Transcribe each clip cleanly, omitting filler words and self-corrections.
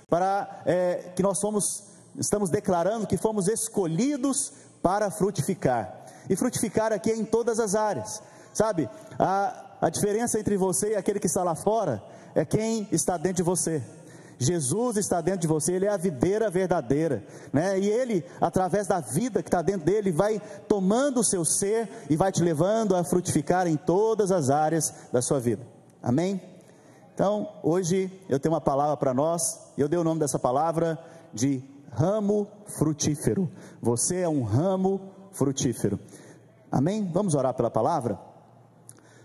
para que estamos declarando que fomos escolhidos para frutificar. E frutificar aqui é em todas as áreas, sabe? A diferença entre você e aquele que está lá fora é quem está dentro de você. Jesus está dentro de você, Ele é a videira verdadeira, né? E Ele, através da vida que está dentro dele, vai tomando o seu ser e vai te levando a frutificar em todas as áreas da sua vida. Amém? Então, hoje eu tenho uma palavra para nós. Eu dei o nome dessa palavra de ramo frutífero. Você é um ramo frutífero. Amém? Vamos orar pela palavra?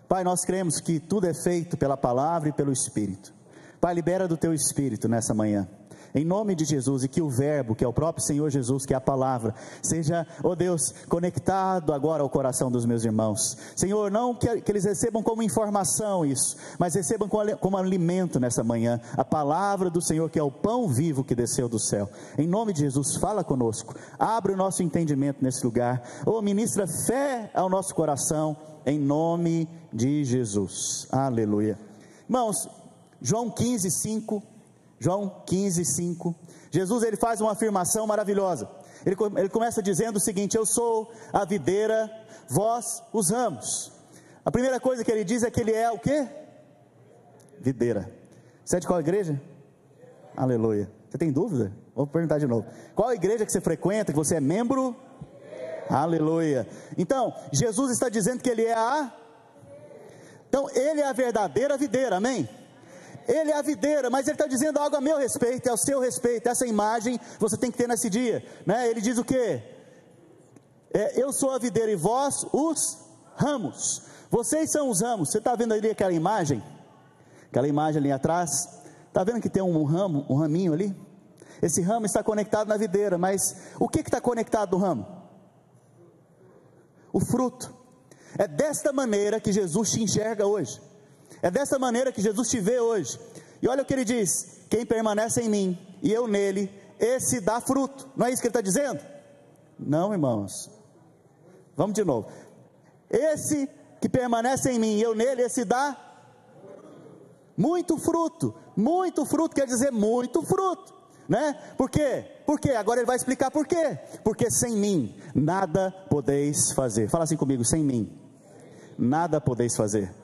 Pai, nós cremos que tudo é feito pela palavra e pelo Espírito. Pai, libera do teu Espírito nessa manhã, em nome de Jesus, e que o verbo, que é o próprio Senhor Jesus, que é a palavra, seja, ó Deus, conectado agora ao coração dos meus irmãos. Senhor, não que eles recebam como informação isso, mas recebam como alimento nessa manhã, a palavra do Senhor, que é o pão vivo que desceu do céu. Em nome de Jesus, fala conosco, abre o nosso entendimento nesse lugar, ministra fé ao nosso coração, em nome de Jesus. Aleluia. Irmãos, João 15:5, Jesus ele faz uma afirmação maravilhosa. Ele começa dizendo o seguinte: eu sou a videira, vós os ramos. A primeira coisa que ele diz é que ele é o quê? Videira. Você é de qual igreja? Aleluia. Você tem dúvida? Vou perguntar de novo. Qual a igreja que você frequenta, que você é membro? Aleluia. Então, Jesus está dizendo que ele é Então, ele é a verdadeira videira, amém? Ele é a videira, mas ele está dizendo algo a meu respeito, ao seu respeito. Essa imagem você tem que ter nesse dia, né? Ele diz o quê? Eu sou a videira e vós os ramos. Vocês são os ramos. Você está vendo ali aquela imagem? Aquela imagem ali atrás? Está vendo que tem um ramo, um raminho ali? Esse ramo está conectado na videira, mas o que está conectado no ramo? O fruto. É desta maneira que Jesus te enxerga hoje. É dessa maneira que Jesus te vê hoje. E olha o que ele diz: quem permanece em mim e eu nele, esse dá fruto. Não é isso que ele está dizendo? Não, irmãos. Vamos de novo. Esse que permanece em mim e eu nele, esse dá muito fruto. Muito fruto quer dizer muito fruto, né? Por quê? Porque agora ele vai explicar por quê. Porque sem mim nada podeis fazer. Fala assim comigo: sem mim nada podeis fazer.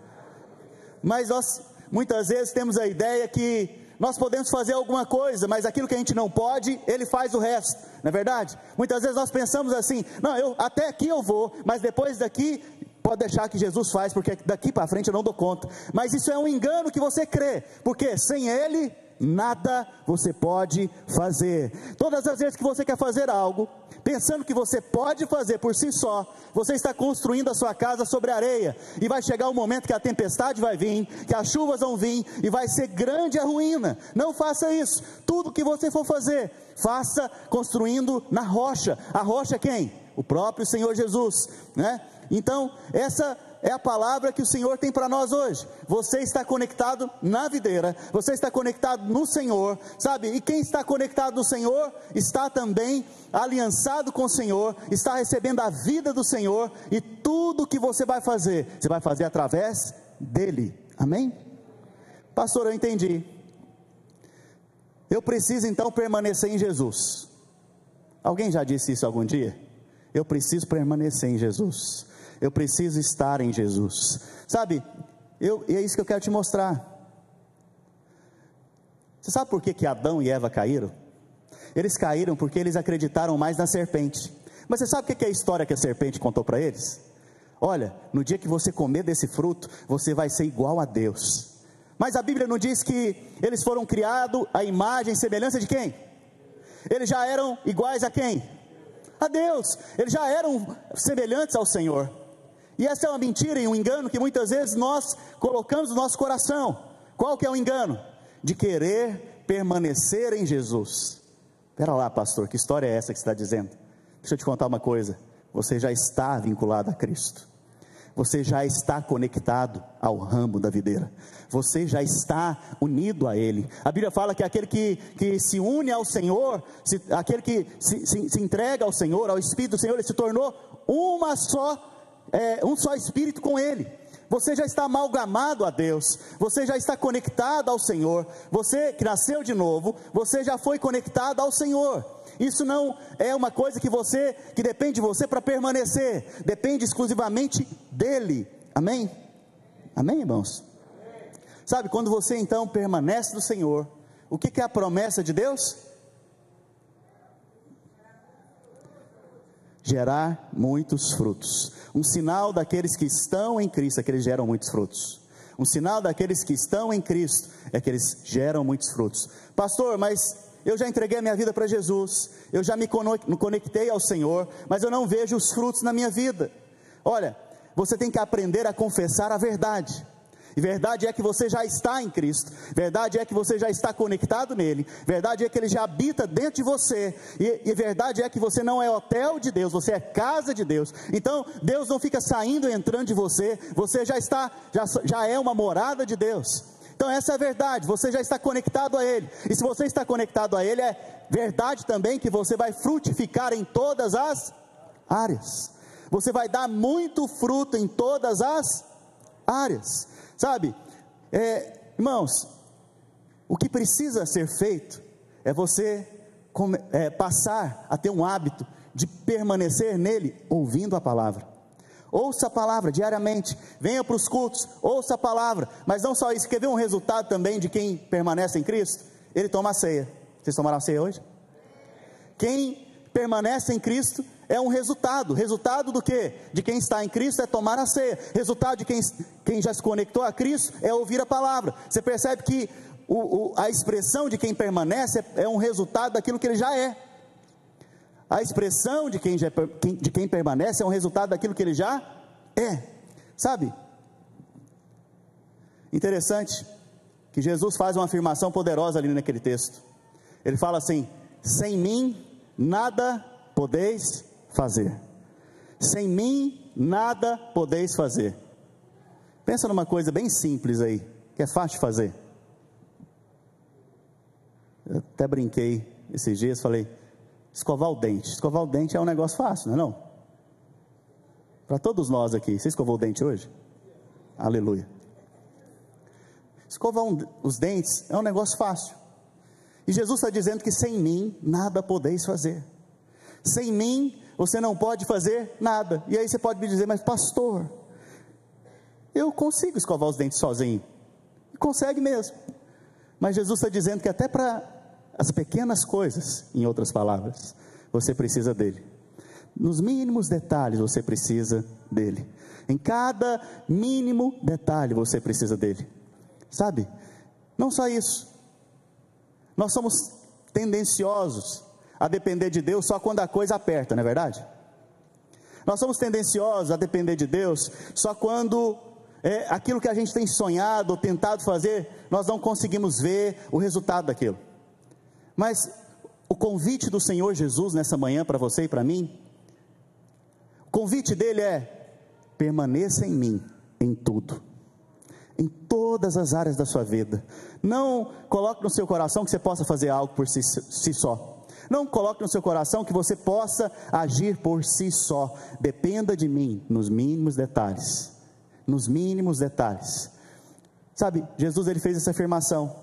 Mas nós muitas vezes temos a ideia que nós podemos fazer alguma coisa, mas aquilo que a gente não pode, ele faz o resto, não é verdade? Muitas vezes nós pensamos assim: não, até aqui eu vou, mas depois daqui pode deixar que Jesus faz, porque daqui para frente eu não dou conta. Mas isso é um engano que você crê, porque sem ele nada você pode fazer. Todas as vezes que você quer fazer algo, pensando que você pode fazer por si só, você está construindo a sua casa sobre areia, e vai chegar o momento que a tempestade vai vir, que as chuvas vão vir, e vai ser grande a ruína. Não faça isso. Tudo que você for fazer, faça construindo na rocha. A rocha é quem? O próprio Senhor Jesus, né? Então, essa é a palavra que o Senhor tem para nós hoje. Você está conectado na videira, você está conectado no Senhor, sabe? E quem está conectado no Senhor, está também aliançado com o Senhor, está recebendo a vida do Senhor, e tudo que você vai fazer através dele, amém? Pastor, eu entendi. Eu preciso então permanecer em Jesus. Alguém já disse isso algum dia? Eu preciso permanecer em Jesus. Eu preciso estar em Jesus, sabe? E é isso que eu quero te mostrar. Você sabe por que Adão e Eva caíram? Eles caíram porque eles acreditaram mais na serpente. Mas você sabe o que é a história que a serpente contou para eles? Olha, no dia que você comer desse fruto, você vai ser igual a Deus. Mas a Bíblia não diz que eles foram criados à imagem e semelhança de quem? Eles já eram iguais a quem? A Deus. Eles já eram semelhantes ao Senhor. E essa é uma mentira e um engano que muitas vezes nós colocamos no nosso coração. Qual que é o engano? De querer permanecer em Jesus. Espera lá, pastor, que história é essa que você está dizendo? Deixa eu te contar uma coisa. Você já está vinculado a Cristo. Você já está conectado ao ramo da videira. Você já está unido a Ele. A Bíblia fala que aquele que se une ao Senhor, aquele que se entrega ao Senhor, ao Espírito do Senhor, ele se tornou um só Espírito com Ele. você já está amalgamado a Deus, você já está conectado ao Senhor, você que nasceu de novo, você já foi conectado ao Senhor. Isso não é uma coisa que depende de você para permanecer, depende exclusivamente dEle, amém? Amém, irmãos? Sabe, quando você então permanece no Senhor, o que é a promessa de Deus? Gerar muitos frutos. Um sinal daqueles que estão em Cristo é que eles geram muitos frutos. Um sinal daqueles que estão em Cristo é que eles geram muitos frutos. Pastor, mas eu já entreguei a minha vida para Jesus, eu já me conectei ao Senhor, mas eu não vejo os frutos na minha vida. Olha, você tem que aprender a confessar a verdade. E verdade é que você já está em Cristo, verdade é que você já está conectado nele, verdade é que ele já habita dentro de você, e verdade é que você não é hotel de Deus, você é casa de Deus. Então Deus não fica saindo e entrando de você, você já é uma morada de Deus. Então essa é a verdade, você já está conectado a Ele, e se você está conectado a Ele, é verdade também que você vai frutificar em todas as áreas, você vai dar muito fruto em todas as áreas. Sabe, irmãos, o que precisa ser feito é você passar a ter um hábito de permanecer nele, ouvindo a palavra. Ouça a palavra diariamente, venha para os cultos, ouça a palavra, mas não só isso, quer ver um resultado também de quem permanece em Cristo? Ele toma a ceia. Vocês tomaram a ceia hoje? Quem permanece em Cristo é um resultado do quê? De quem está em Cristo é tomar a ceia, resultado de quem já se conectou a Cristo é ouvir a palavra. Você percebe que a expressão de quem permanece é um resultado daquilo que ele já é. A expressão de quem permanece é um resultado daquilo que ele já é, sabe? Interessante que Jesus faz uma afirmação poderosa ali naquele texto. Ele fala assim: sem mim nada podeis fazer. Sem mim nada podeis fazer. Pensa numa coisa bem simples aí, que é fácil de fazer. Eu até brinquei esses dias, falei, escovar o dente. Escovar o dente é um negócio fácil, não é não? Para todos nós aqui, você escovou o dente hoje? Aleluia. Escovar os dentes é um negócio fácil. E Jesus está dizendo que sem mim nada podeis fazer. Sem mim você não pode fazer nada. E aí você pode me dizer, mas pastor, eu consigo escovar os dentes sozinho. Consegue mesmo. Mas Jesus está dizendo que até para as pequenas coisas, em outras palavras, você precisa dele. Nos mínimos detalhes você precisa dele. Em cada mínimo detalhe você precisa dele. Sabe? Não só isso. Nós somos tendenciosos a depender de Deus só quando a coisa aperta, não é verdade? Nós somos tendenciosos a depender de Deus só quando aquilo que a gente tem sonhado ou tentado fazer, nós não conseguimos ver o resultado daquilo. Mas o convite do Senhor Jesus nessa manhã para você e para mim, o convite dele é: permaneça em mim em tudo, em todas as áreas da sua vida. Não coloque no seu coração que você possa fazer algo por si só. Não coloque no seu coração que você possa agir por si só. Dependa de mim nos mínimos detalhes. Nos mínimos detalhes. Sabe, Jesus ele fez essa afirmação.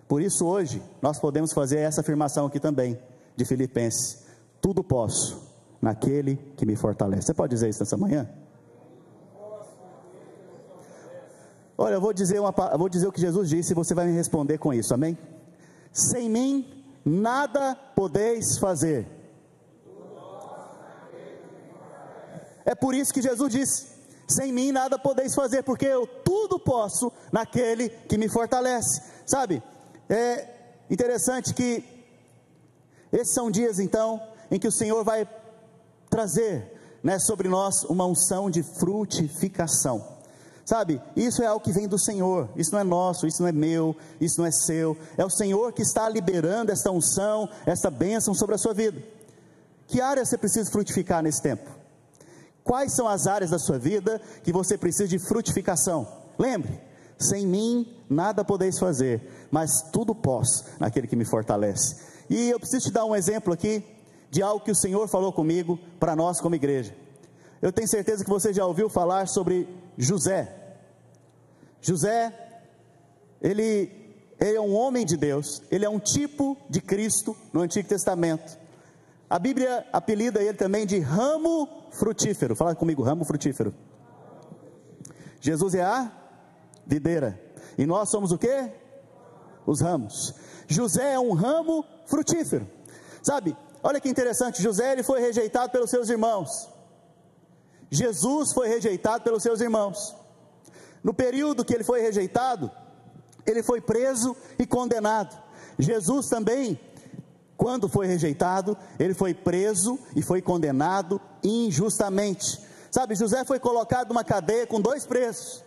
Por isso hoje nós podemos fazer essa afirmação aqui também, de Filipenses: tudo posso naquele que me fortalece. Você pode dizer isso nessa manhã? Olha, eu vou dizer o que Jesus disse e você vai me responder com isso, amém? Sem mim nada podeis fazer. É por isso que Jesus disse: sem mim nada podeis fazer, porque eu tudo posso naquele que me fortalece. Sabe, é interessante que esses são dias então em que o Senhor vai trazer, sobre nós uma unção de frutificação. Sabe, isso é algo que vem do Senhor, isso não é nosso, isso não é meu, isso não é seu, é o Senhor que está liberando esta unção, esta bênção sobre a sua vida. Que área você precisa frutificar nesse tempo? Quais são as áreas da sua vida que você precisa de frutificação? Lembre, sem mim nada podeis fazer, mas tudo posso naquele que me fortalece. E eu preciso te dar um exemplo aqui, de algo que o Senhor falou comigo, para nós como igreja. Eu tenho certeza que você já ouviu falar sobre José. José, ele é um homem de Deus, ele é um tipo de Cristo no Antigo Testamento. A Bíblia apelida ele também de ramo frutífero. Fala comigo, ramo frutífero. Jesus é a videira, e nós somos o quê? Os ramos. José é um ramo frutífero. Sabe, olha que interessante, José ele foi rejeitado pelos seus irmãos. Jesus foi rejeitado pelos seus irmãos. No período que ele foi rejeitado, ele foi preso e condenado. Jesus também, quando foi rejeitado, ele foi preso e foi condenado injustamente. Sabe, José foi colocado numa cadeia com 2 presos.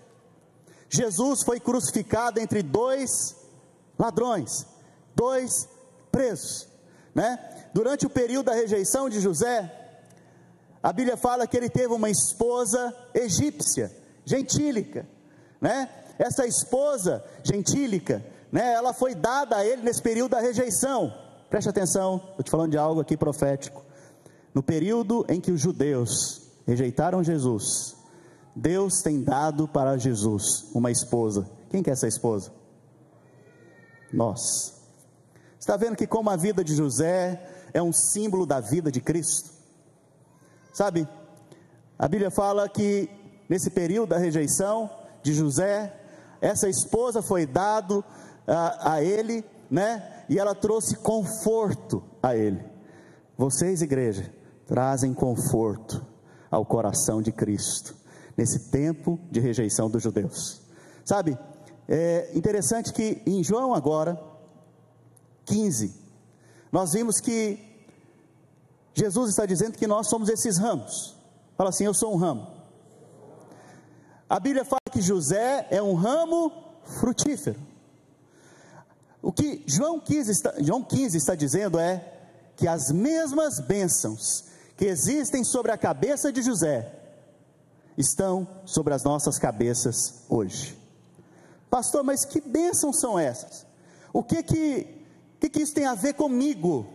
Jesus foi crucificado entre 2 ladrões, 2 presos, né? Durante o período da rejeição de José, a Bíblia fala que ele teve uma esposa egípcia, gentílica, né? Essa esposa gentílica, né, ela foi dada a ele nesse período da rejeição. Preste atenção, estou te falando de algo aqui profético. No período em que os judeus rejeitaram Jesus, Deus tem dado para Jesus uma esposa. Quem que é essa esposa? Nós. Está vendo que como a vida de José é um símbolo da vida de Cristo? Sabe, a Bíblia fala que nesse período da rejeição de José, essa esposa foi dado a ele, né? E ela trouxe conforto a ele. Vocês, igreja, trazem conforto ao coração de Cristo nesse tempo de rejeição dos judeus. Sabe, é interessante que em João agora 15, nós vimos que Jesus está dizendo que nós somos esses ramos. Fala assim, eu sou um ramo. A Bíblia fala que José é um ramo frutífero. O que João 15 está dizendo é que as mesmas bênçãos que existem sobre a cabeça de José estão sobre as nossas cabeças hoje. Pastor, mas que bênçãos são essas? O que isso tem a ver comigo?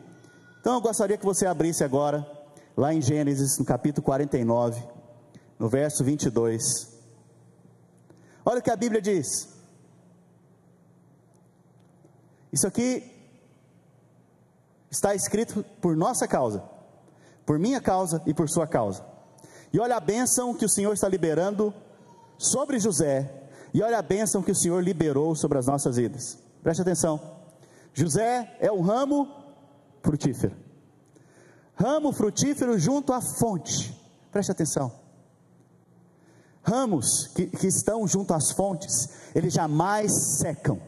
Então eu gostaria que você abrisse agora, lá em Gênesis, no capítulo 49, no verso 22. Olha o que a Bíblia diz. Isso aqui está escrito por nossa causa, por minha causa e por sua causa. E olha a bênção que o Senhor está liberando sobre José, e olha a bênção que o Senhor liberou sobre as nossas vidas. Preste atenção. José é um ramo frutífero. Ramo frutífero junto à fonte. Preste atenção. Ramos que estão junto às fontes, eles jamais secam,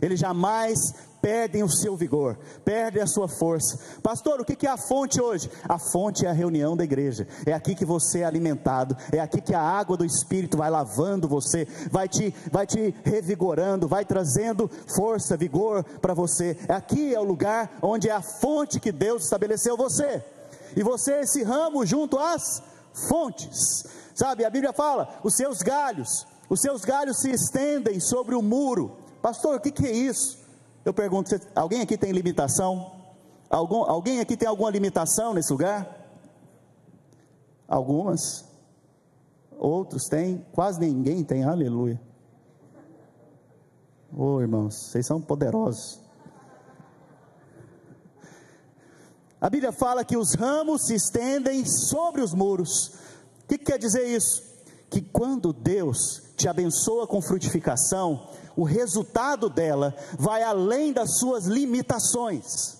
eles jamais perdem o seu vigor, perdem a sua força. Pastor, o que é a fonte hoje? A fonte é a reunião da igreja, é aqui que você é alimentado, é aqui que a água do Espírito vai lavando você, vai te revigorando, vai trazendo força, vigor para você. Aqui é o lugar onde é a fonte que Deus estabeleceu você, e você é esse ramo junto às fontes. Sabe, a Bíblia fala, os seus galhos se estendem sobre o muro. Pastor, o que é isso? Eu pergunto, alguém aqui tem limitação? Alguém aqui tem alguma limitação nesse lugar? Algumas. Outros têm, quase ninguém tem, aleluia. Oh, irmãos, vocês são poderosos. A Bíblia fala que os ramos se estendem sobre os muros. O que quer dizer isso? Que quando Deus te abençoa com frutificação, o resultado dela vai além das suas limitações.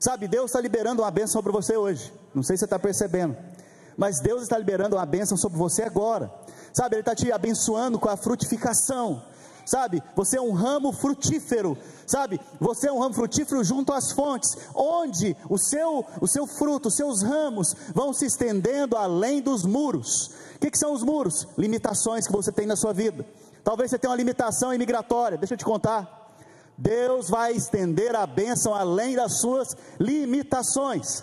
Sabe, Deus está liberando uma bênção sobre você hoje. Não sei se você está percebendo, mas Deus está liberando uma bênção sobre você agora. Sabe, Ele está te abençoando com a frutificação. Sabe, você é um ramo frutífero. Sabe, você é um ramo frutífero junto às fontes, onde o seu fruto, os seus ramos vão se estendendo além dos muros. O que são os muros? Limitações que você tem na sua vida. Talvez você tenha uma limitação imigratória. Deixa eu te contar, Deus vai estender a bênção além das suas limitações.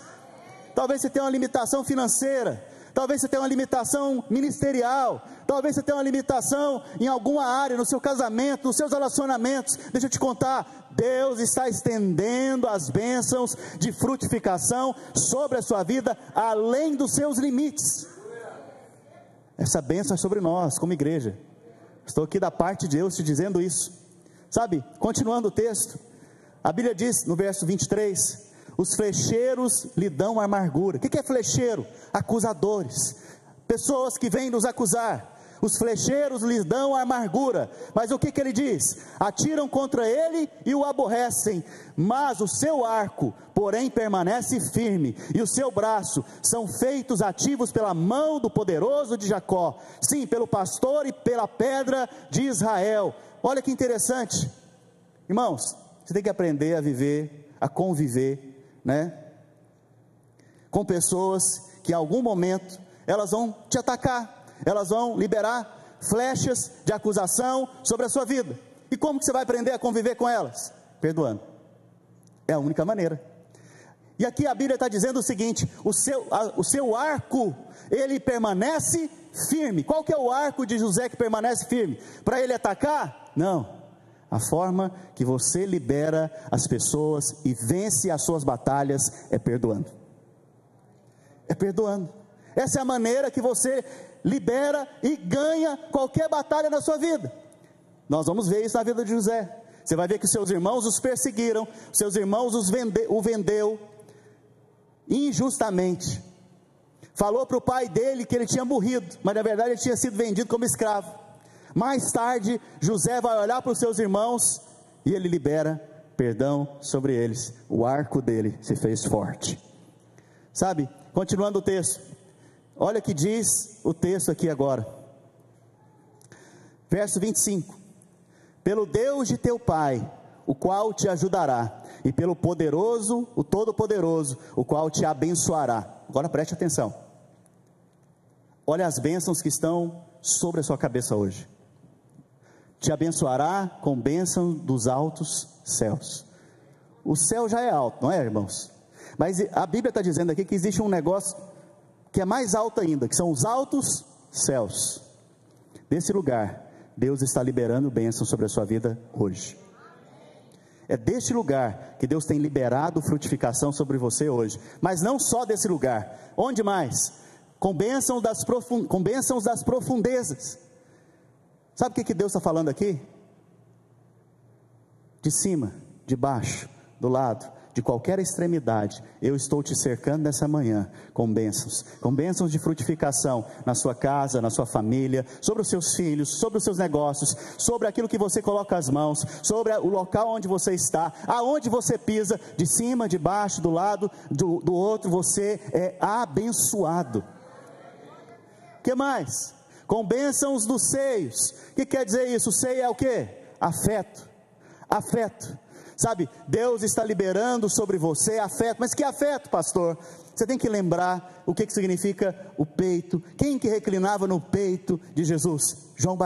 Talvez você tenha uma limitação financeira, talvez você tenha uma limitação ministerial, talvez você tenha uma limitação em alguma área, no seu casamento, nos seus relacionamentos. Deixa eu te contar, Deus está estendendo as bênçãos de frutificação sobre a sua vida, além dos seus limites. Essa bênção é sobre nós, como igreja. Estou aqui da parte de Deus te dizendo isso. Sabe, continuando o texto, a Bíblia diz no verso 23, os flecheiros lhe dão amargura. O que é flecheiro? Acusadores, pessoas que vêm nos acusar. Os flecheiros lhes dão amargura, mas o que ele diz? Atiram contra ele e o aborrecem, mas o seu arco, porém, permanece firme, e o seu braço são feitos ativos pela mão do poderoso de Jacó, sim, pelo pastor e pela pedra de Israel. Olha que interessante, irmãos, você tem que aprender a viver, a conviver, né, com pessoas que em algum momento, elas vão te atacar, elas vão liberar flechas de acusação sobre a sua vida. E como que você vai aprender a conviver com elas? Perdoando. É a única maneira. E aqui a Bíblia está dizendo o seguinte: o seu arco, ele permanece firme. Qual que é o arco de José que permanece firme? Para ele atacar? Não. A forma que você libera as pessoas e vence as suas batalhas é perdoando. É perdoando. Essa é a maneira que você libera e ganha qualquer batalha na sua vida. Nós vamos ver isso na vida de José. Você vai ver que seus irmãos os perseguiram, seus irmãos o vendeu injustamente. Falou para o pai dele que ele tinha morrido, mas na verdade ele tinha sido vendido como escravo. Mais tarde, José vai olhar para os seus irmãos e ele libera perdão sobre eles. O arco dele se fez forte. Sabe, continuando o texto, olha o que diz o texto aqui agora, verso 25: pelo Deus de teu pai, o qual te ajudará, e pelo poderoso, o todo-poderoso, o qual te abençoará. Agora preste atenção, olha as bênçãos que estão sobre a sua cabeça hoje. Te abençoará com bênção dos altos céus. O céu já é alto, não é, irmãos? Mas a Bíblia está dizendo aqui que existe um negócio que é mais alto ainda, que são os altos céus. Desse lugar, Deus está liberando bênção sobre a sua vida hoje. É deste lugar que Deus tem liberado frutificação sobre você hoje. Mas não só desse lugar. Onde mais? Com bênçãos das profundezas. Sabe o que Deus está falando aqui? De cima, de baixo, do lado, de qualquer extremidade, eu estou te cercando nessa manhã com bênçãos de frutificação na sua casa, na sua família, sobre os seus filhos, sobre os seus negócios, sobre aquilo que você coloca as mãos, sobre o local onde você está, aonde você pisa, de cima, de baixo, do lado, do outro, você é abençoado. O que mais? Com bênçãos dos seios. O que quer dizer isso? O seio é o que? Afeto. Sabe, Deus está liberando sobre você afeto. Mas que afeto, pastor? Você tem que lembrar o que significa o peito. Quem que reclinava no peito de Jesus? João,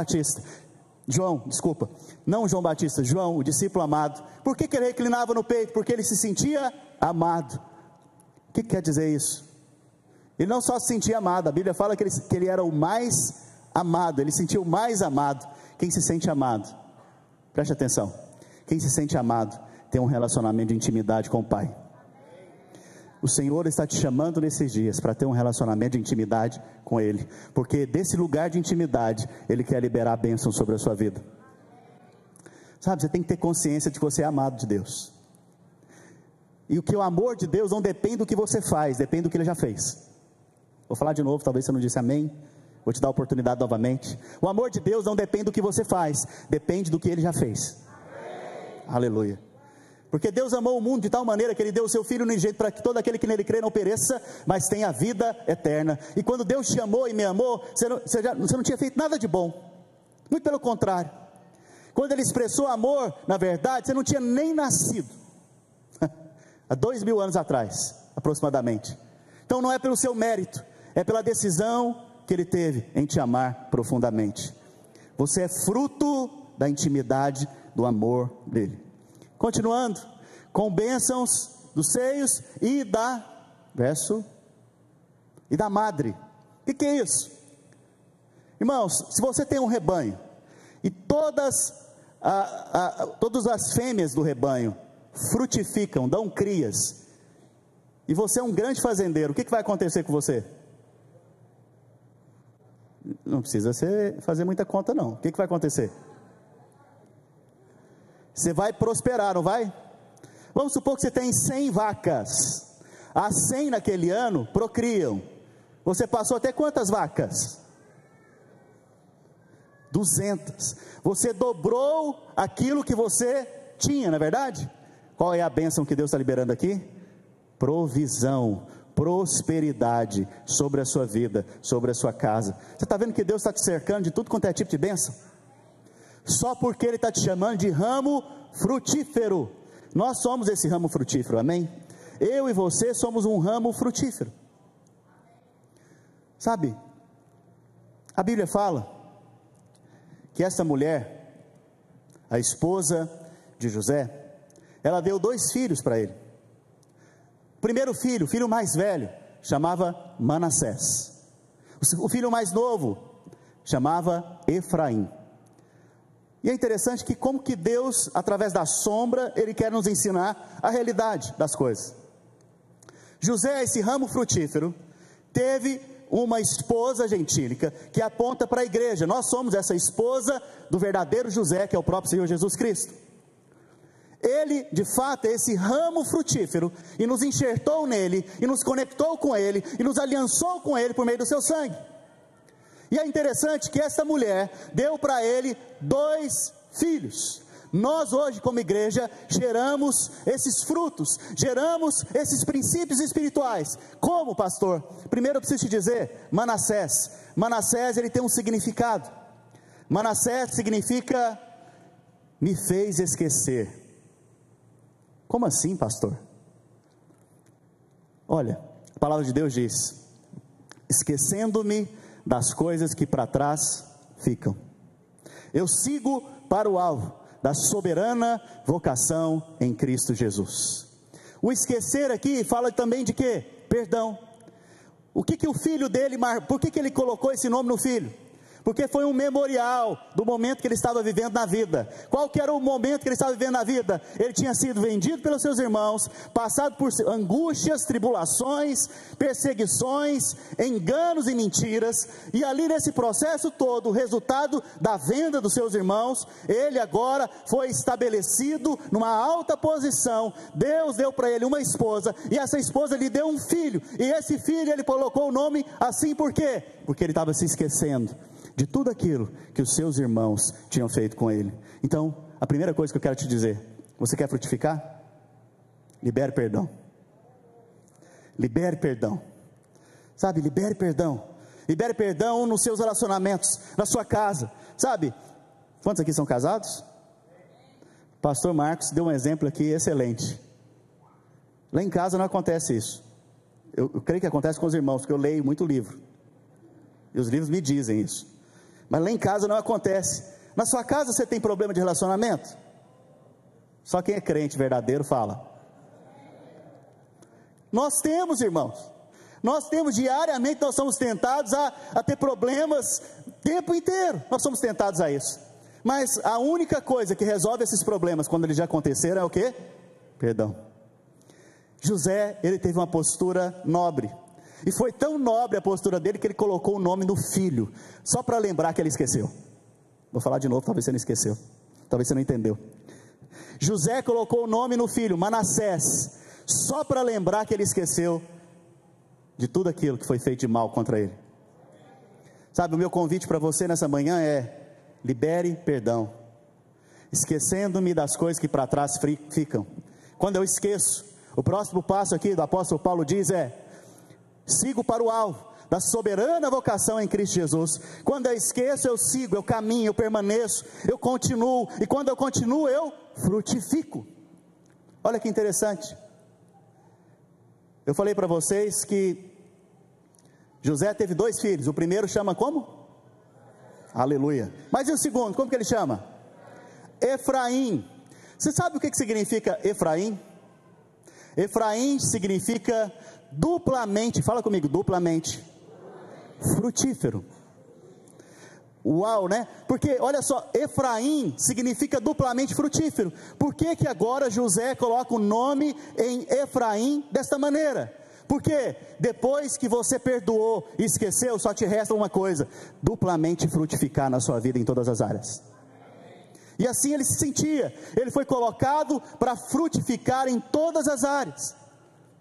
o discípulo amado. Por que ele reclinava no peito? Porque ele se sentia amado. O que quer dizer isso? Ele não só se sentia amado, a Bíblia fala que ele era o mais amado, ele sentia o mais amado. Quem se sente amado? Preste atenção. Quem se sente amado tem um relacionamento de intimidade com o Pai. O Senhor está te chamando nesses dias para ter um relacionamento de intimidade com Ele, porque desse lugar de intimidade Ele quer liberar a bênção sobre a sua vida. Sabe, você tem que ter consciência de que você é amado de Deus, e que o amor de Deus não depende do que você faz, depende do que Ele já fez. Vou falar de novo, talvez você não disse amém. Vou te dar a oportunidade novamente. O amor de Deus não depende do que você faz, depende do que Ele já fez. Aleluia. Porque Deus amou o mundo de tal maneira que Ele deu o seu Filho unigênito para que todo aquele que nele crê não pereça, mas tenha a vida eterna. E quando Deus te amou e me amou, você não tinha feito nada de bom, muito pelo contrário. Quando Ele expressou amor, na verdade, você não tinha nem nascido, há 2000 anos atrás, aproximadamente. Então não é pelo seu mérito, é pela decisão que Ele teve em te amar profundamente. Você é fruto da intimidade do amor dele. Continuando, com bênçãos dos seios e da madre. O que é isso? Irmãos, se você tem um rebanho e todas as fêmeas do rebanho frutificam, dão crias, e você é um grande fazendeiro, o que vai acontecer com você? não precisa fazer muita conta não. O que vai acontecer? Você vai prosperar, não vai? Vamos supor que você tem 100 vacas. As 100 naquele ano procriam. Você passou até quantas vacas? 200. Você dobrou aquilo que você tinha, não é verdade? Qual é a bênção que Deus está liberando aqui? Provisão, prosperidade sobre a sua vida, sobre a sua casa. Você está vendo que Deus está te cercando de tudo quanto é tipo de bênção? Só porque Ele está te chamando de ramo frutífero. Nós somos esse ramo frutífero, amém? Eu e você somos um ramo frutífero. Sabe, a Bíblia fala que essa mulher, a esposa de José, ela deu 2 filhos para ele. O primeiro filho, o filho mais velho, chamava Manassés. O filho mais novo chamava Efraim. E é interessante que como que Deus, através da sombra, Ele quer nos ensinar a realidade das coisas. José, esse ramo frutífero, teve uma esposa gentílica, que aponta para a igreja. Nós somos essa esposa do verdadeiro José, que é o próprio Senhor Jesus Cristo. Ele, de fato, é esse ramo frutífero, e nos enxertou nele, e nos conectou com ele, e nos aliançou com ele por meio do seu sangue. E é interessante que essa mulher deu para ele 2 filhos. Nós hoje como igreja geramos esses frutos, geramos esses princípios espirituais. Como, pastor? Primeiro eu preciso te dizer, Manassés ele tem um significado. Manassés significa me fez esquecer. Como assim, pastor? Olha, a palavra de Deus diz, esquecendo-me das coisas que para trás ficam, eu sigo para o alvo da soberana vocação em Cristo Jesus. O esquecer aqui fala também de quê? Perdão. O que o filho dele, por que ele colocou esse nome no filho? Porque foi um memorial do momento que ele estava vivendo na vida. Qual que era o momento que ele estava vivendo na vida? Ele tinha sido vendido pelos seus irmãos, passado por angústias, tribulações, perseguições, enganos e mentiras, e ali nesse processo todo, o resultado da venda dos seus irmãos, ele agora foi estabelecido numa alta posição. Deus deu para ele uma esposa, e essa esposa lhe deu um filho, e esse filho ele colocou o nome assim, por quê? Porque ele estava se esquecendo de tudo aquilo que os seus irmãos tinham feito com ele. Então, a primeira coisa que eu quero te dizer, você quer frutificar? Libere perdão. Libere perdão. Sabe, libere perdão. Libere perdão nos seus relacionamentos, na sua casa. Sabe, quantos aqui são casados? Pastor Marcos deu um exemplo aqui excelente. Lá em casa não acontece isso. Eu creio que acontece com os irmãos, porque eu leio muito livro. E os livros me dizem isso. Mas lá em casa não acontece. Na sua casa você tem problema de relacionamento? Só quem é crente verdadeiro fala. Nós temos, irmãos. Nós temos diariamente, nós somos tentados a ter problemas o tempo inteiro. Nós somos tentados a isso. Mas a única coisa que resolve esses problemas quando eles já aconteceram é o quê? Perdão. José, ele teve uma postura nobre. E foi tão nobre a postura dele que ele colocou o nome no filho, só para lembrar que ele esqueceu. Vou falar de novo, talvez você não esqueceu, talvez você não entendeu. José colocou o nome no filho, Manassés, só para lembrar que ele esqueceu de tudo aquilo que foi feito de mal contra ele. Sabe, o meu convite para você nessa manhã é, libere perdão, esquecendo-me das coisas que para trás ficam. Quando eu esqueço, o próximo passo aqui do apóstolo Paulo diz sigo para o alvo da soberana vocação em Cristo Jesus. Quando eu esqueço, eu sigo, eu caminho, eu permaneço, eu continuo, e quando eu continuo, eu frutifico. Olha que interessante. Eu falei para vocês que José teve 2 filhos. O primeiro chama como? Aleluia. Mas e o segundo, como que ele chama? Efraim. Você sabe o que significa Efraim? Efraim significa duplamente, fala comigo, duplamente frutífero. Uau, né? Porque, olha só, Efraim significa duplamente frutífero. Por que agora José coloca o nome em Efraim desta maneira? Porque depois que você perdoou e esqueceu, só te resta uma coisa: duplamente frutificar na sua vida em todas as áreas. E assim ele se sentia, ele foi colocado para frutificar em todas as áreas.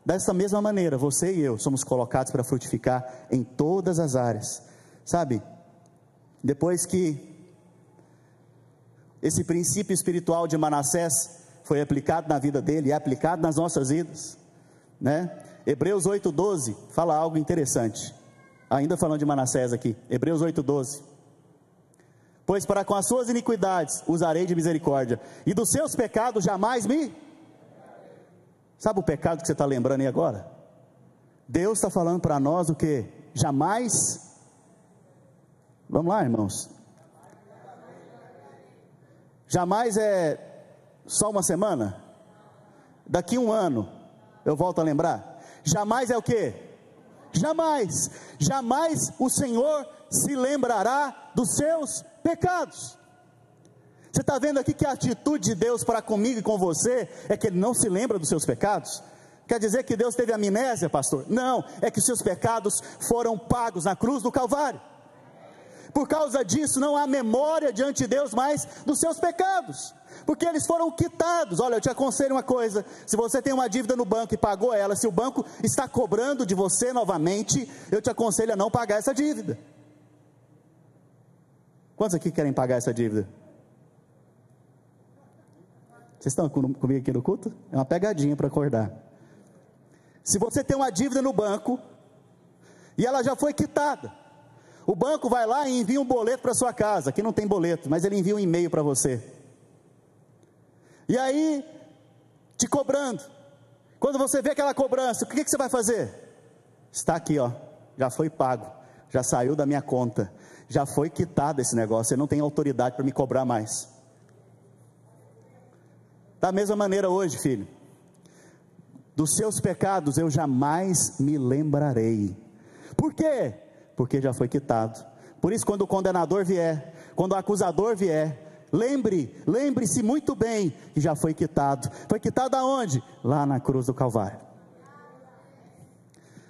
Dessa mesma maneira, você e eu somos colocados para frutificar em todas as áreas. Sabe, depois que esse princípio espiritual de Manassés foi aplicado na vida dele, e é aplicado nas nossas vidas, né? Hebreus 8:12 fala algo interessante, ainda falando de Manassés aqui, Hebreus 8:12, pois para com as suas iniquidades usarei de misericórdia, e dos seus pecados jamais me... Sabe o pecado que você está lembrando aí agora? Deus está falando para nós o que? Jamais, vamos lá, irmãos, jamais é só uma semana, daqui um ano eu volto a lembrar. Jamais é o que? Jamais, jamais o Senhor se lembrará dos seus pecados. Você está vendo aqui que a atitude de Deus para comigo e com você é que Ele não se lembra dos seus pecados? Quer dizer que Deus teve amnésia, pastor? Não, é que os seus pecados foram pagos na cruz do Calvário. Por causa disso não há memória diante de Deus mais dos seus pecados, porque eles foram quitados. Olha, eu te aconselho uma coisa: se você tem uma dívida no banco e pagou ela, se o banco está cobrando de você novamente, eu te aconselho a não pagar essa dívida. Quantos aqui querem pagar essa dívida? Vocês estão comigo aqui no culto? É uma pegadinha para acordar. Se você tem uma dívida no banco e ela já foi quitada, o banco vai lá e envia um boleto para sua casa. Aqui não tem boleto, mas ele envia um e-mail para você, e aí te cobrando. Quando você vê aquela cobrança, o que você vai fazer? Está aqui, ó, já foi pago, já saiu da minha conta, já foi quitado esse negócio, você não tem autoridade para me cobrar mais. Da mesma maneira hoje, filho, dos seus pecados eu jamais me lembrarei. Por quê? Porque já foi quitado. Por isso, quando o condenador vier, quando o acusador vier, lembre-se muito bem que já foi quitado. Foi quitado aonde? Lá na cruz do Calvário.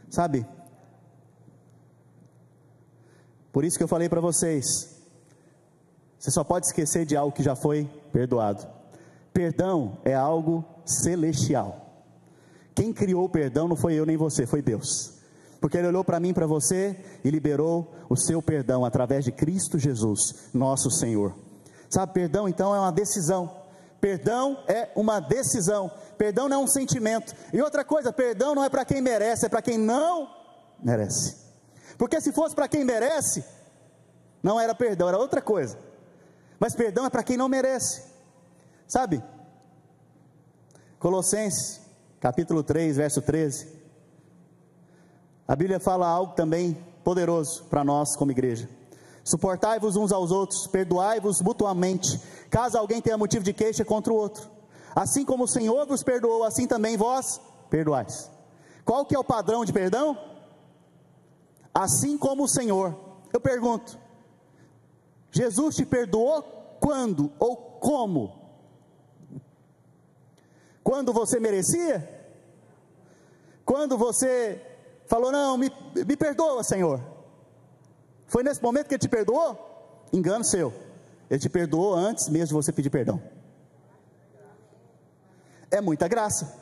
Sabe? Por isso que eu falei para vocês, você só pode esquecer de algo que já foi perdoado. Perdão é algo celestial. Quem criou o perdão não foi eu nem você, foi Deus. Porque Ele olhou para mim e para você e liberou o seu perdão através de Cristo Jesus, nosso Senhor. Sabe, perdão então é uma decisão. Perdão é uma decisão. Perdão não é um sentimento. E outra coisa, perdão não é para quem merece, é para quem não merece. Porque se fosse para quem merece, não era perdão, era outra coisa. Mas perdão é para quem não merece. Sabe? Colossenses, capítulo 3, verso 13. A Bíblia fala algo também poderoso para nós como igreja. Suportai-vos uns aos outros, perdoai-vos mutuamente, caso alguém tenha motivo de queixa contra o outro. Assim como o Senhor vos perdoou, assim também vós perdoais. Qual que é o padrão de perdão? Assim como o Senhor. Eu pergunto, Jesus te perdoou quando ou como? Quando você merecia? Quando você falou, não, me perdoa, Senhor? Foi nesse momento que Ele te perdoou? Engano seu, Ele te perdoou antes mesmo de você pedir perdão. É muita graça.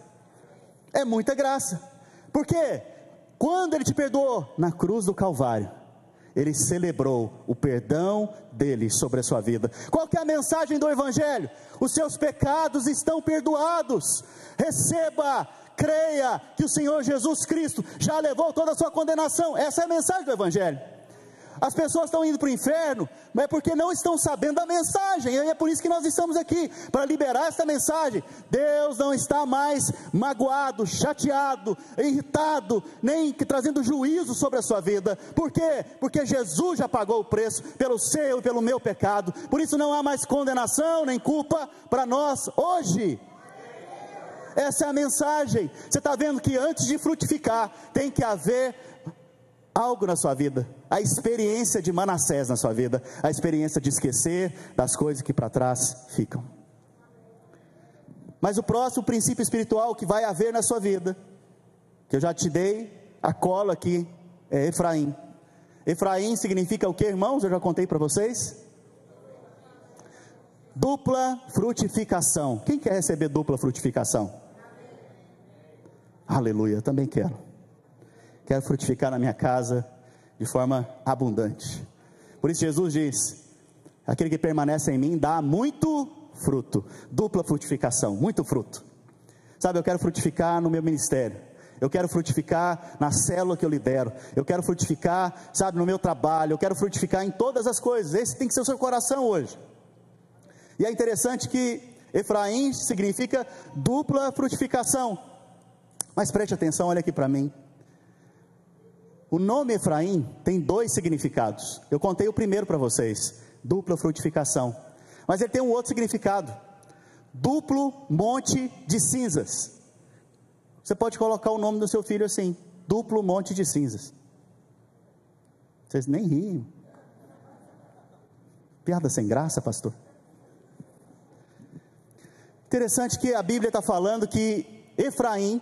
É muita graça. Por quê? Quando Ele te perdoou? Na cruz do Calvário, Ele celebrou o perdão dEle sobre a sua vida. Qual que é a mensagem do Evangelho? Os seus pecados estão perdoados. Receba, creia que o Senhor Jesus Cristo já levou toda a sua condenação. Essa é a mensagem do Evangelho. As pessoas estão indo para o inferno, mas é porque não estão sabendo da mensagem, e é por isso que nós estamos aqui, para liberar essa mensagem. Deus não está mais magoado, chateado, irritado, nem trazendo juízo sobre a sua vida. Por quê? Porque Jesus já pagou o preço pelo seu e pelo meu pecado. Por isso não há mais condenação nem culpa para nós hoje. Essa é a mensagem. Você está vendo que antes de frutificar, tem que haver algo na sua vida, a experiência de Manassés na sua vida, a experiência de esquecer das coisas que para trás ficam. Mas o próximo princípio espiritual que vai haver na sua vida que eu já te dei a cola aqui, é Efraim. Efraim significa o que, irmãos? Eu já contei para vocês. Dupla frutificação. Quem quer receber dupla frutificação? Aleluia, eu também quero. Quero frutificar na minha casa de forma abundante. Por isso Jesus diz: aquele que permanece em mim dá muito fruto. Dupla frutificação, muito fruto. Sabe, eu quero frutificar no meu ministério. Eu quero frutificar na célula que eu lidero. Eu quero frutificar, sabe, no meu trabalho. Eu quero frutificar em todas as coisas. Esse tem que ser o seu coração hoje. E é interessante que Efraim significa dupla frutificação. Mas preste atenção, olha aqui para mim. O nome Efraim tem dois significados. Eu contei o primeiro para vocês, dupla frutificação. Mas ele tem um outro significado: duplo monte de cinzas. Você pode colocar o nome do seu filho assim: duplo monte de cinzas. Vocês nem riem. Piada sem graça, pastor. Interessante que a Bíblia está falando que Efraim,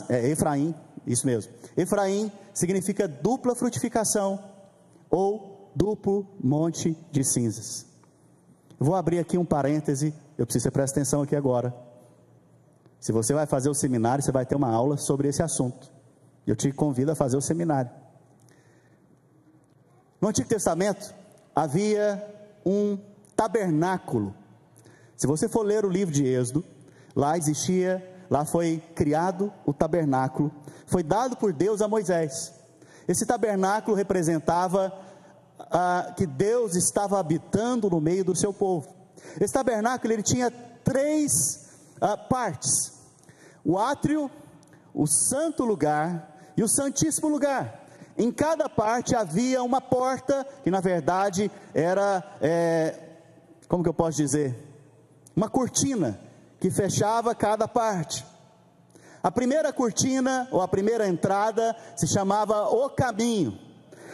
Efraim, isso mesmo. Efraim significa dupla frutificação ou duplo monte de cinzas. Vou abrir aqui um parêntese, eu preciso que você preste atenção aqui agora. Se você vai fazer o seminário, você vai ter uma aula sobre esse assunto. Eu te convido a fazer o seminário. No Antigo Testamento havia um tabernáculo. Se você for ler o livro de Êxodo, lá foi criado o tabernáculo, foi dado por Deus a Moisés. Esse tabernáculo representava que Deus estava habitando no meio do seu povo. Esse tabernáculo ele tinha três partes: o átrio, o santo lugar e o santíssimo lugar. Em cada parte havia uma porta, que na verdade era, como que eu posso dizer? Uma cortina que fechava cada parte. A primeira cortina, ou a primeira entrada, se chamava o caminho.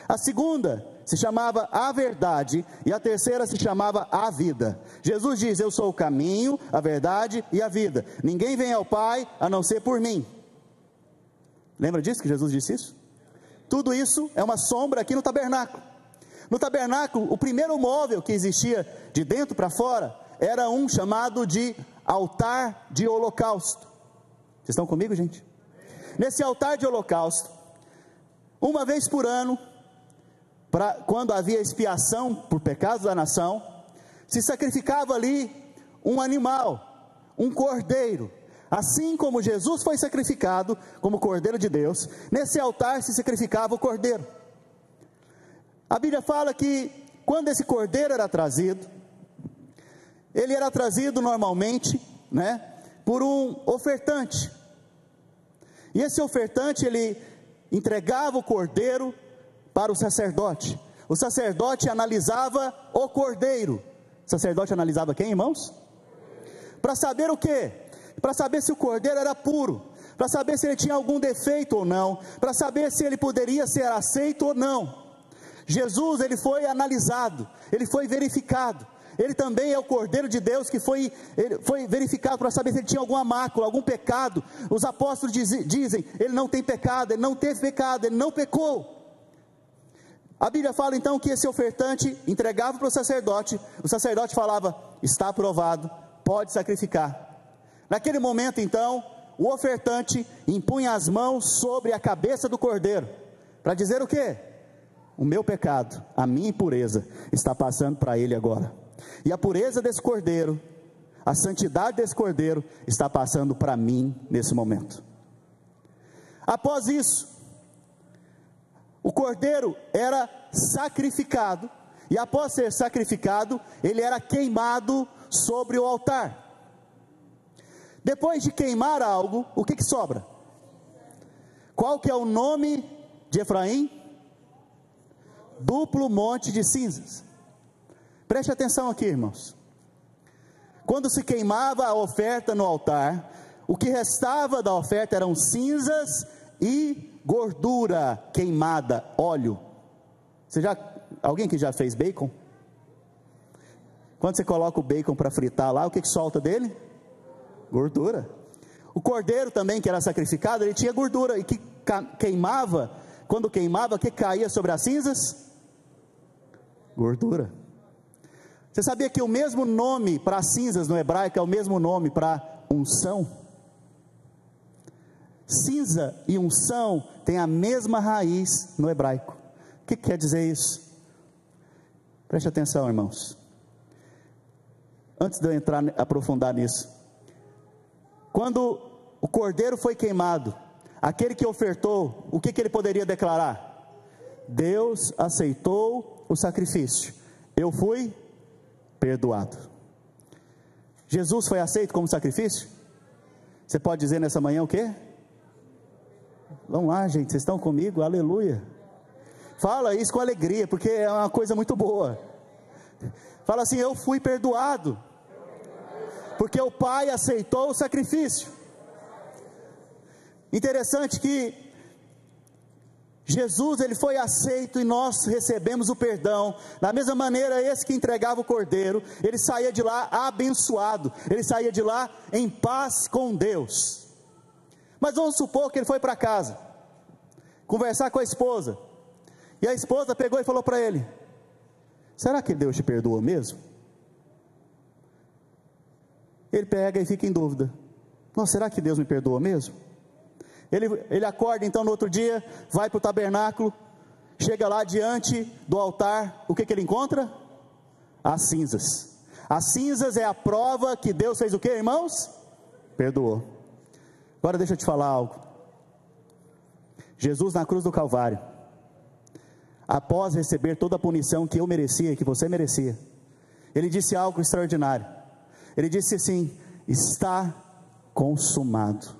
A segunda se chamava a verdade, e a terceira se chamava a vida. Jesus diz: eu sou o caminho, a verdade e a vida. Ninguém vem ao Pai a não ser por mim. Lembra disso, que Jesus disse isso? Tudo isso é uma sombra aqui no tabernáculo. No tabernáculo, o primeiro móvel que existia de dentro para fora era um chamado de altar de holocausto. Vocês estão comigo, gente? Nesse altar de holocausto, uma vez por ano, quando havia expiação por pecados da nação, se sacrificava ali um animal, um cordeiro. Assim como Jesus foi sacrificado como cordeiro de Deus, nesse altar se sacrificava o cordeiro. A Bíblia fala que quando esse cordeiro era trazido, ele era trazido normalmente, por um ofertante. E esse ofertante, ele entregava o cordeiro para o sacerdote. O sacerdote analisava o cordeiro. O sacerdote analisava quem, irmãos? Para saber o quê? Para saber se o cordeiro era puro, para saber se ele tinha algum defeito ou não, para saber se ele poderia ser aceito ou não. Jesus, ele foi analisado, ele foi verificado. Ele também é o Cordeiro de Deus que foi verificado para saber se ele tinha alguma mácula, algum pecado. Os apóstolos dizem, ele não tem pecado, ele não teve pecado, ele não pecou. A Bíblia fala então que esse ofertante entregava para o sacerdote falava: está aprovado, pode sacrificar. Naquele momento então, o ofertante impunha as mãos sobre a cabeça do cordeiro, para dizer o quê? O meu pecado, a minha impureza, está passando para ele agora. E a pureza desse cordeiro, a santidade desse cordeiro, está passando para mim nesse momento. Após isso, o cordeiro era sacrificado, e após ser sacrificado, ele era queimado sobre o altar. Depois de queimar algo, o que sobra? Qual que é o nome de Efraim? Duplo monte de cinzas. Preste atenção aqui, irmãos. Quando se queimava a oferta no altar, o que restava da oferta eram cinzas e gordura queimada, óleo. Alguém que já fez bacon? Quando você coloca o bacon para fritar lá, o que solta dele? Gordura. O cordeiro também que era sacrificado, ele tinha gordura, e que queimava, quando queimava, que caía sobre as cinzas? Gordura. Você sabia que o mesmo nome para cinzas no hebraico é o mesmo nome para unção? Cinza e unção têm a mesma raiz no hebraico. O que quer dizer isso? Preste atenção, irmãos. Antes de eu aprofundar nisso, quando o cordeiro foi queimado, aquele que ofertou, o que ele poderia declarar? Deus aceitou o sacrifício, eu fui perdoado. Jesus foi aceito como sacrifício? Você pode dizer nessa manhã o quê? Vamos lá, gente, vocês estão comigo? Aleluia. Fala isso com alegria, porque é uma coisa muito boa. Fala assim: eu fui perdoado, porque o Pai aceitou o sacrifício. Interessante que Jesus, ele foi aceito e nós recebemos o perdão. Da mesma maneira, esse que entregava o cordeiro, ele saía de lá abençoado, ele saía de lá em paz com Deus. Mas vamos supor que ele foi para casa, conversar com a esposa, e a esposa pegou e falou para ele: será que Deus te perdoou mesmo? Ele pega e fica em dúvida: nossa, será que Deus me perdoou mesmo? Ele acorda então no outro dia, vai para o tabernáculo, chega lá diante do altar, o que ele encontra? As cinzas. As cinzas é a prova que Deus fez o que, irmãos? Perdoou. Agora deixa eu te falar algo. Jesus na cruz do Calvário, após receber toda a punição que eu merecia, que você merecia, ele disse algo extraordinário. Ele disse assim: está consumado.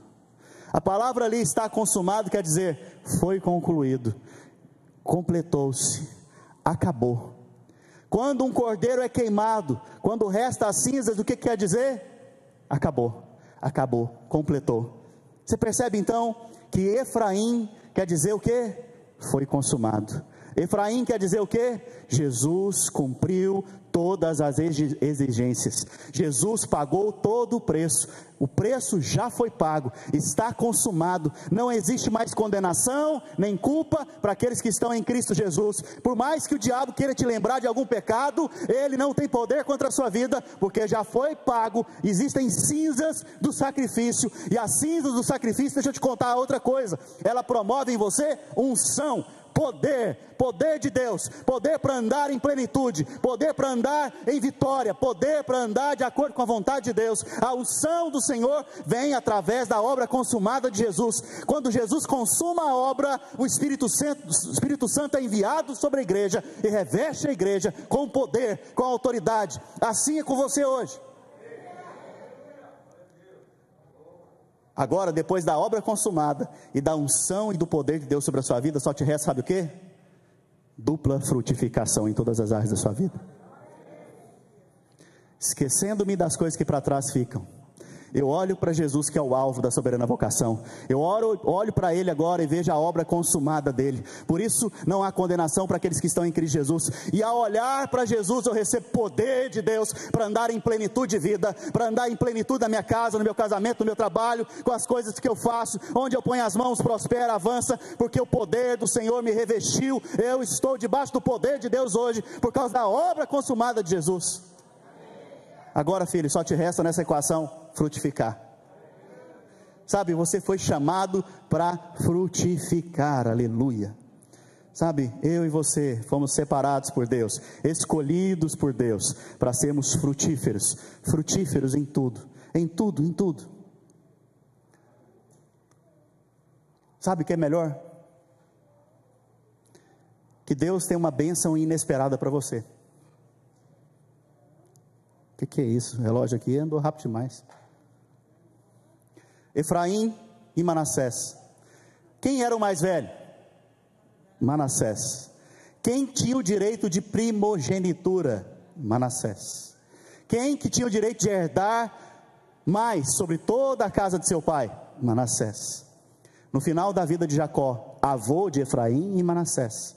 A palavra ali, está consumado, quer dizer, foi concluído, completou-se, acabou. Quando um cordeiro é queimado, quando resta as cinzas, o que quer dizer? Acabou, acabou, completou. Você percebe então que Efraim quer dizer o que? Foi consumado. Efraim quer dizer o que? Jesus cumpriu todas as exigências. Jesus pagou todo o preço já foi pago, está consumado, não existe mais condenação, nem culpa para aqueles que estão em Cristo Jesus. Por mais que o diabo queira te lembrar de algum pecado, ele não tem poder contra a sua vida, porque já foi pago. Existem cinzas do sacrifício, e as cinzas do sacrifício, deixa eu te contar outra coisa, ela promove em você unção, poder de Deus, poder para andar em plenitude, poder para andar em vitória, poder para andar de acordo com a vontade de Deus. A unção do Senhor vem através da obra consumada de Jesus. Quando Jesus consuma a obra, o Espírito Santo é enviado sobre a igreja e reveste a igreja com poder, com autoridade. Assim é com você hoje. Agora, depois da obra consumada e da unção e do poder de Deus sobre a sua vida, só te resta, sabe o que? Dupla frutificação em todas as áreas da sua vida. Esquecendo-me das coisas que para trás ficam, eu olho para Jesus, que é o alvo da soberana vocação. Eu olho para Ele agora e vejo a obra consumada dEle. Por isso não há condenação para aqueles que estão em Cristo Jesus. E ao olhar para Jesus, eu recebo poder de Deus para andar em plenitude de vida, para andar em plenitude na minha casa, no meu casamento, no meu trabalho, com as coisas que eu faço. Onde eu ponho as mãos, prospera, avança, porque o poder do Senhor me revestiu. Eu estou debaixo do poder de Deus hoje, por causa da obra consumada de Jesus. Agora, filho, só te resta nessa equação frutificar. Sabe, você foi chamado para frutificar, aleluia. Sabe, eu e você fomos separados por Deus, escolhidos por Deus, para sermos frutíferos em tudo, em tudo, em tudo. Sabe o que é melhor? Que Deus tem uma bênção inesperada para você. O que é isso? O relógio aqui andou rápido demais. Efraim e Manassés. Quem era o mais velho? Manassés. Quem tinha o direito de primogenitura? Manassés. Quem que tinha o direito de herdar mais sobre toda a casa de seu pai? Manassés. No final da vida de Jacó, avô de Efraim e Manassés,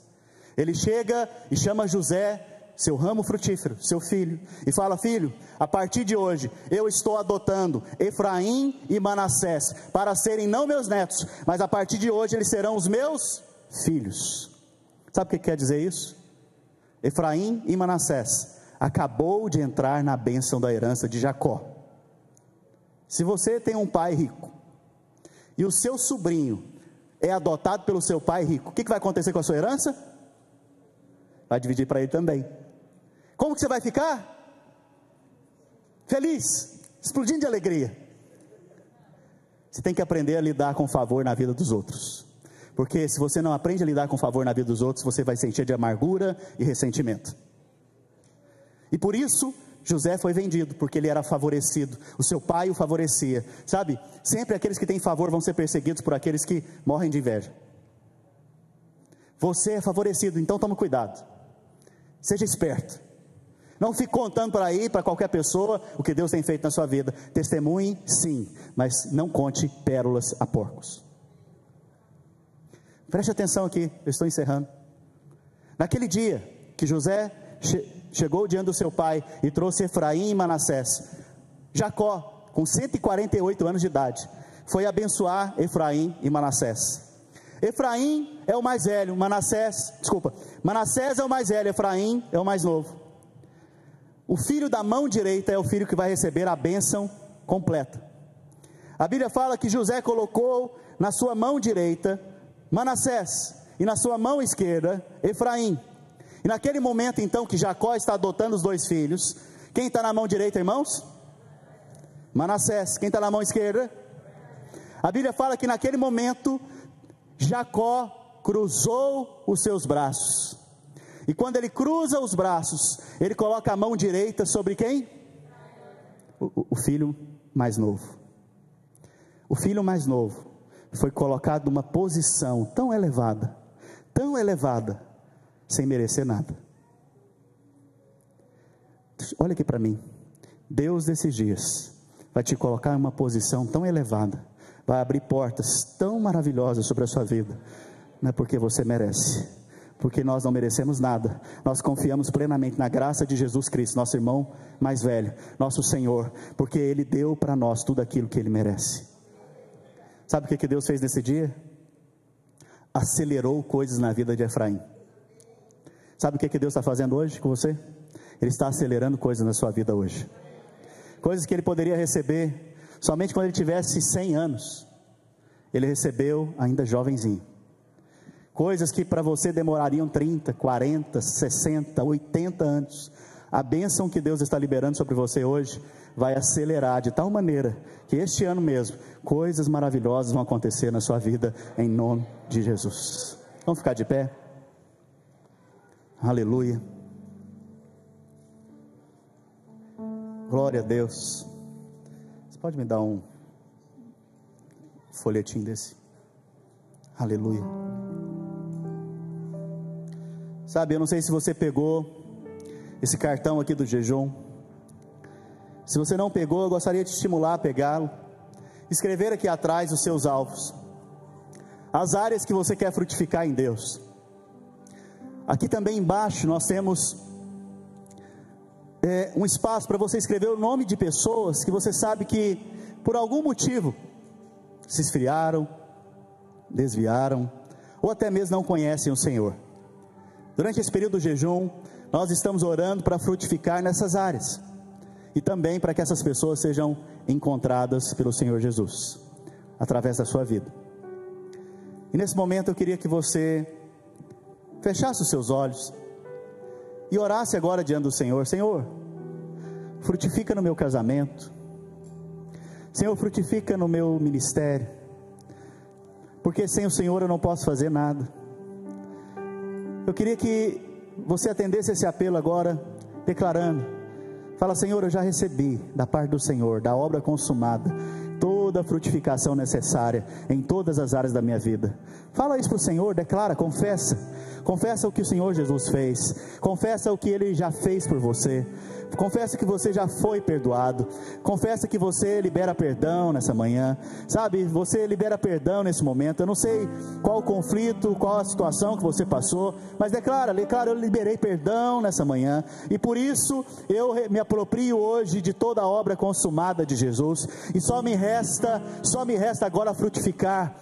ele chega e chama José, seu ramo frutífero, seu filho, e fala: filho, a partir de hoje, eu estou adotando Efraim e Manassés, para serem não meus netos, mas a partir de hoje eles serão os meus filhos. Sabe o que quer dizer isso? Efraim e Manassés acabou de entrar na bênção da herança de Jacó. Se você tem um pai rico, e o seu sobrinho é adotado pelo seu pai rico, o que vai acontecer com a sua herança? Vai dividir para ele também. Como que você vai ficar? Feliz, explodindo de alegria. Você tem que aprender a lidar com favor na vida dos outros, porque se você não aprende a lidar com favor na vida dos outros, você vai se encher de amargura e ressentimento. E por isso José foi vendido, porque ele era favorecido, o seu pai o favorecia. Sabe, sempre aqueles que têm favor vão ser perseguidos por aqueles que morrem de inveja. Você é favorecido, então tome cuidado, seja esperto. Não fique contando por aí, para qualquer pessoa, o que Deus tem feito na sua vida. Testemunhe, sim, mas não conte pérolas a porcos. Preste atenção aqui, eu estou encerrando. Naquele dia que José chegou diante do seu pai e trouxe Efraim e Manassés, Jacó, com 148 anos de idade, foi abençoar Efraim e Manassés. Efraim é o mais velho, Manassés é o mais velho, Efraim é o mais novo. O filho da mão direita é o filho que vai receber a bênção completa. A Bíblia fala que José colocou na sua mão direita Manassés e na sua mão esquerda Efraim. E naquele momento então que Jacó está adotando os dois filhos, quem está na mão direita, irmãos? Manassés. Quem está na mão esquerda? A Bíblia fala que naquele momento Jacó cruzou os seus braços, e quando ele cruza os braços, ele coloca a mão direita sobre quem? O filho mais novo. O filho mais novo foi colocado numa posição tão elevada, sem merecer nada. Olha aqui para mim, Deus desses dias vai te colocar em uma posição tão elevada, vai abrir portas tão maravilhosas sobre a sua vida. Não é porque você merece, porque nós não merecemos nada, nós confiamos plenamente na graça de Jesus Cristo, nosso irmão mais velho, nosso Senhor, porque Ele deu para nós tudo aquilo que Ele merece. Sabe o que Deus fez nesse dia? Acelerou coisas na vida de Efraim. Sabe o que Deus está fazendo hoje com você? Ele está acelerando coisas na sua vida hoje, coisas que Ele poderia receber somente quando Ele tivesse 100 anos, Ele recebeu ainda jovenzinho. Coisas que para você demorariam 30, 40, 60, 80 anos. A bênção que Deus está liberando sobre você hoje vai acelerar de tal maneira que este ano mesmo, coisas maravilhosas vão acontecer na sua vida, em nome de Jesus. Vamos ficar de pé? Aleluia. Glória a Deus. Você pode me dar um folhetim desse? Aleluia. Sabe, eu não sei se você pegou esse cartão aqui do jejum. Se você não pegou, eu gostaria de estimular a pegá-lo. Escrever aqui atrás os seus alvos, as áreas que você quer frutificar em Deus. Aqui também embaixo nós temos um espaço para você escrever o nome de pessoas que você sabe que por algum motivo se esfriaram, desviaram, ou até mesmo não conhecem o Senhor. Durante esse período do jejum, nós estamos orando para frutificar nessas áreas, e também para que essas pessoas sejam encontradas pelo Senhor Jesus, através da sua vida. E nesse momento eu queria que você fechasse os seus olhos, e orasse agora diante do Senhor. Senhor, frutifica no meu casamento, Senhor, frutifica no meu ministério, porque sem o Senhor eu não posso fazer nada. Eu queria que você atendesse esse apelo agora, declarando, fala: Senhor, eu já recebi da parte do Senhor, da obra consumada, toda a frutificação necessária em todas as áreas da minha vida. Fala isso para o Senhor, declara, confessa o que o Senhor Jesus fez, confessa o que Ele já fez por você, confessa que você já foi perdoado, confessa que você libera perdão nessa manhã, sabe, você libera perdão nesse momento. Eu não sei qual o conflito, qual a situação que você passou, mas declara, eu liberei perdão nessa manhã, e por isso eu me aproprio hoje de toda a obra consumada de Jesus, e só me resta agora frutificar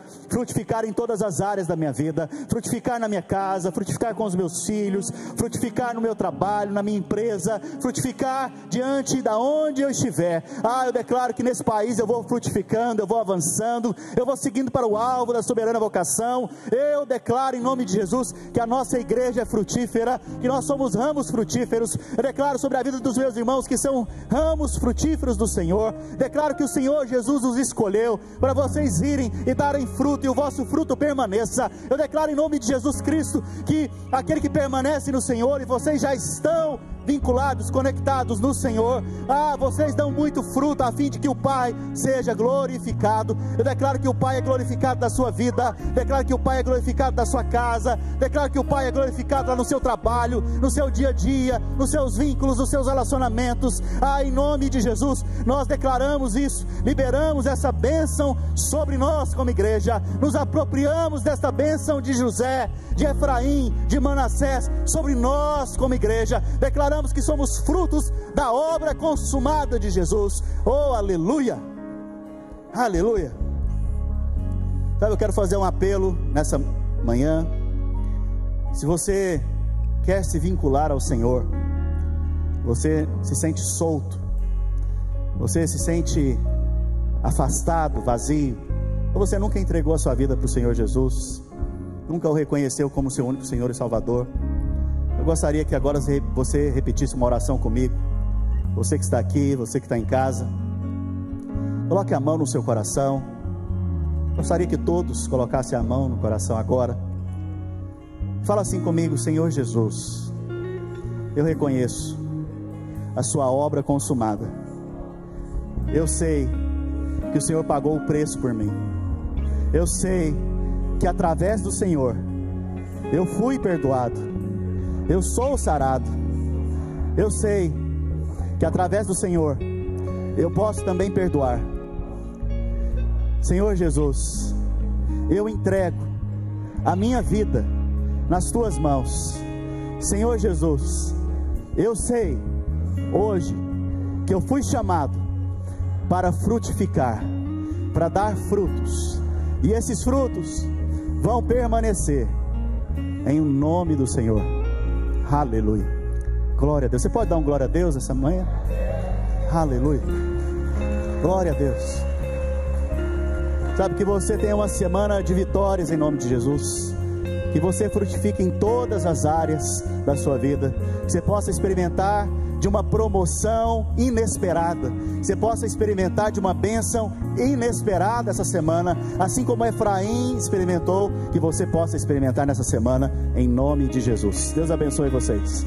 em todas as áreas da minha vida, frutificar na minha casa, frutificar com os meus filhos, frutificar no meu trabalho, na minha empresa, frutificar diante da onde eu estiver. Eu declaro que nesse país eu vou frutificando, eu vou avançando, eu vou seguindo para o alvo da soberana vocação. Eu declaro em nome de Jesus que a nossa igreja é frutífera, que nós somos ramos frutíferos. Eu declaro sobre a vida dos meus irmãos que são ramos frutíferos do Senhor. Declaro que o Senhor Jesus os escolheu para vocês irem e darem fruto, e o vosso fruto permaneça. Eu declaro em nome de Jesus Cristo que aquele que permanece no Senhor, e vocês já estão vinculados, conectados no Senhor, vocês dão muito fruto, a fim de que o Pai seja glorificado. Eu declaro que o Pai é glorificado da sua vida, declaro que o Pai é glorificado da sua casa, declaro que o Pai é glorificado lá no seu trabalho, no seu dia a dia, nos seus vínculos, nos seus relacionamentos. Em nome de Jesus, nós declaramos isso, liberamos essa bênção sobre nós como igreja, nos apropriamos desta bênção de José, de Efraim, de Manassés, sobre nós como igreja. Declaramos que somos frutos da obra consumada de Jesus. Oh, aleluia, aleluia. Sabe, eu quero fazer um apelo nessa manhã. Se você quer se vincular ao Senhor, você se sente solto, você se sente afastado, vazio, ou você nunca entregou a sua vida para o Senhor Jesus, nunca o reconheceu como seu único Senhor e Salvador, eu gostaria que agora você repetisse uma oração comigo. Você que está aqui, você que está em casa, coloque a mão no seu coração. Gostaria que todos colocassem a mão no coração agora. Fala assim comigo: Senhor Jesus, eu reconheço a sua obra consumada. Eu sei que o Senhor pagou o preço por mim. Eu sei que através do Senhor eu fui perdoado, eu sou sarado. Eu sei que através do Senhor eu posso também perdoar. Senhor Jesus, eu entrego a minha vida nas tuas mãos. Senhor Jesus, eu sei hoje que eu fui chamado para frutificar, para dar frutos, e esses frutos vão permanecer em nome do Senhor. Aleluia, glória a Deus. Você pode dar um glória a Deus essa manhã? Aleluia, glória a Deus. Sabe, que você tenha uma semana de vitórias em nome de Jesus, que você frutifique em todas as áreas da sua vida, que você possa experimentar de uma promoção inesperada, que você possa experimentar de uma bênção inesperada essa semana, assim como Efraim experimentou, que você possa experimentar nessa semana, em nome de Jesus. Deus abençoe vocês.